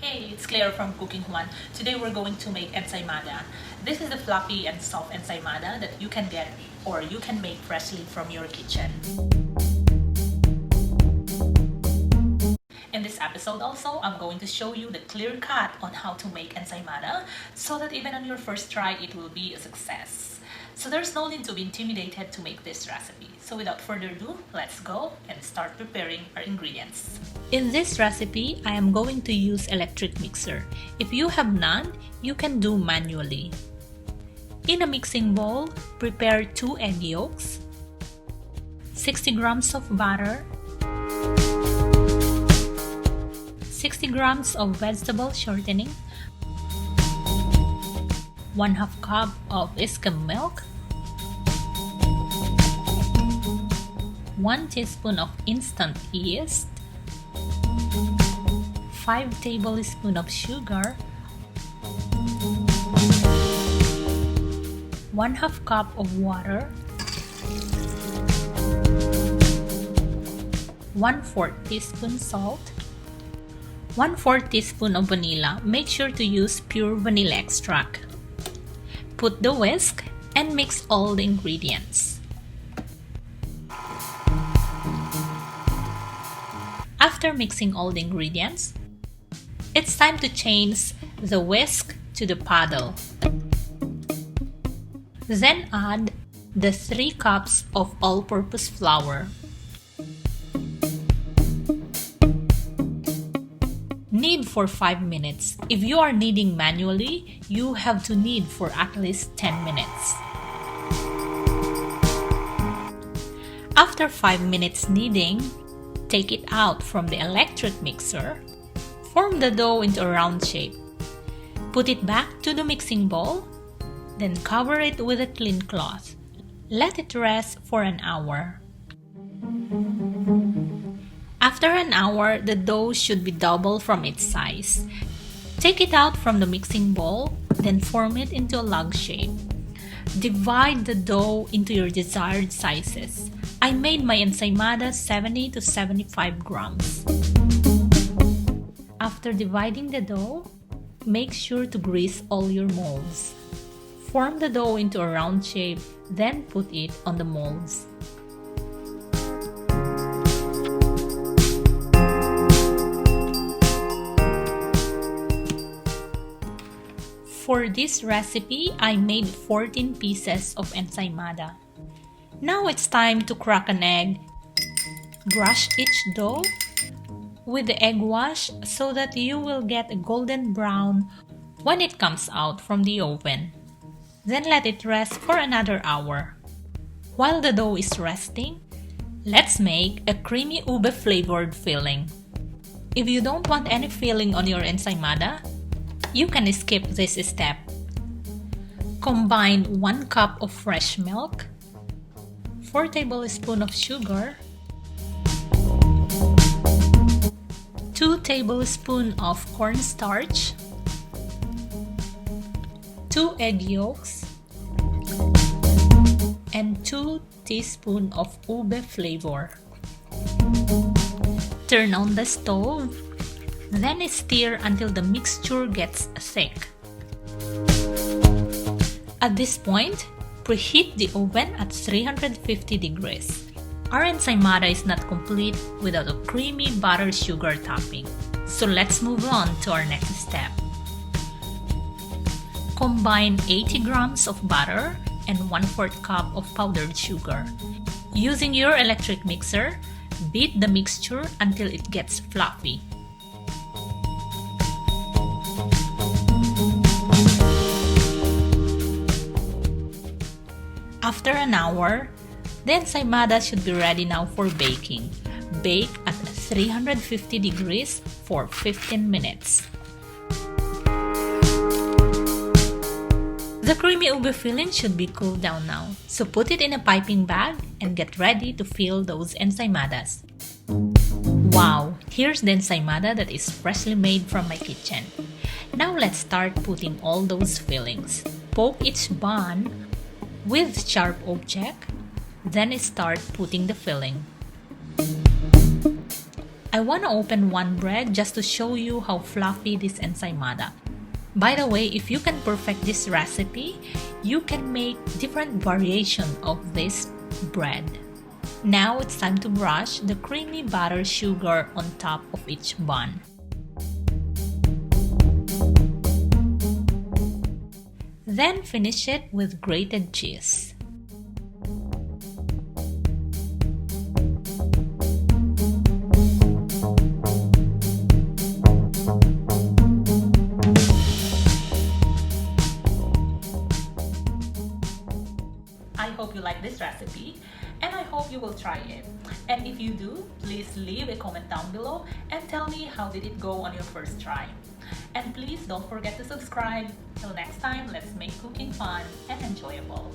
Hey, it's Claire from Cooking Juan. Today we're going to make ensaymada. This is the fluffy and soft ensaymada that you can get or you can make freshly from your kitchen. In this episode also, I'm going to show you the clear cut on how to make ensaymada so that even on your first try, it will be a success. So there's no need to be intimidated to make this recipe. So without further ado, let's go and start preparing our ingredients. In this recipe, I am going to use electric mixer. If you have none, you can do manually. In a mixing bowl, prepare 2 egg yolks, 60 grams of butter, 60 grams of vegetable shortening, 1/2 cup of skim milk, 1 teaspoon of instant yeast, 5 tablespoons of sugar, 1/2 cup of water, 1/4 teaspoon salt, 1/4 teaspoon of vanilla. Make sure to use pure vanilla extract. Put the whisk and mix all the ingredients. After mixing all the ingredients, it's time to change the whisk to the paddle. Then add the 3 cups of all-purpose flour. Knead for 5 minutes. If you are kneading manually, you have to knead for at least 10 minutes. After 5 minutes kneading, take it out from the electric mixer. Form the dough into a round shape. Put it back to the mixing bowl, then cover it with a clean cloth. Let it rest for an hour. After an hour, the dough should be double from its size. Take it out from the mixing bowl, then form it into a log shape. Divide the dough into your desired sizes. I made my ensaymada 70 to 75 grams. After dividing the dough, make sure to grease all your molds. Form the dough into a round shape, then put it on the molds. For this recipe, I made 14 pieces of ensaymada. Now it's time to crack an egg. Brush each dough with the egg wash so that you will get a golden brown when it comes out from the oven. Then let it rest for another hour. While the dough is resting, let's make a creamy ube flavored filling. If you don't want any filling on your ensaymada, you can skip this step. Combine 1 cup of fresh milk, 4 tablespoons of sugar, 2 tablespoons of cornstarch, 2 egg yolks, and 2 teaspoons of ube flavor. Turn on the stove, then stir until the mixture gets thick. At this point, preheat the oven at 350 degrees. Our ensaymada is not complete without a creamy butter sugar topping. So let's move on to our next step. Combine 80 grams of butter and 1/4 cup of powdered sugar. Using your electric mixer, beat the mixture until it gets fluffy. After an hour, the ensaymada should be ready now for baking. Bake at 350 degrees for 15 minutes. The creamy ube filling should be cooled down now, so put it in a piping bag and get ready to fill those ensaymadas. Wow! Here's the ensaymada that is freshly made from my kitchen. Now let's start putting all those fillings. Poke each bun with sharp object, then start putting the filling. I want to open one bread just to show you how fluffy this ensaymada. By the way, if you can perfect this recipe, you can make different variation of this bread. Now it's time to brush the creamy butter sugar on top of each bun. Then finish it with grated cheese. I hope you like this recipe and I hope you will try it. And if you do, please leave a comment down below and tell me how did it go on your first try. And please don't forget to subscribe. Till next time, let's make cooking fun and enjoyable.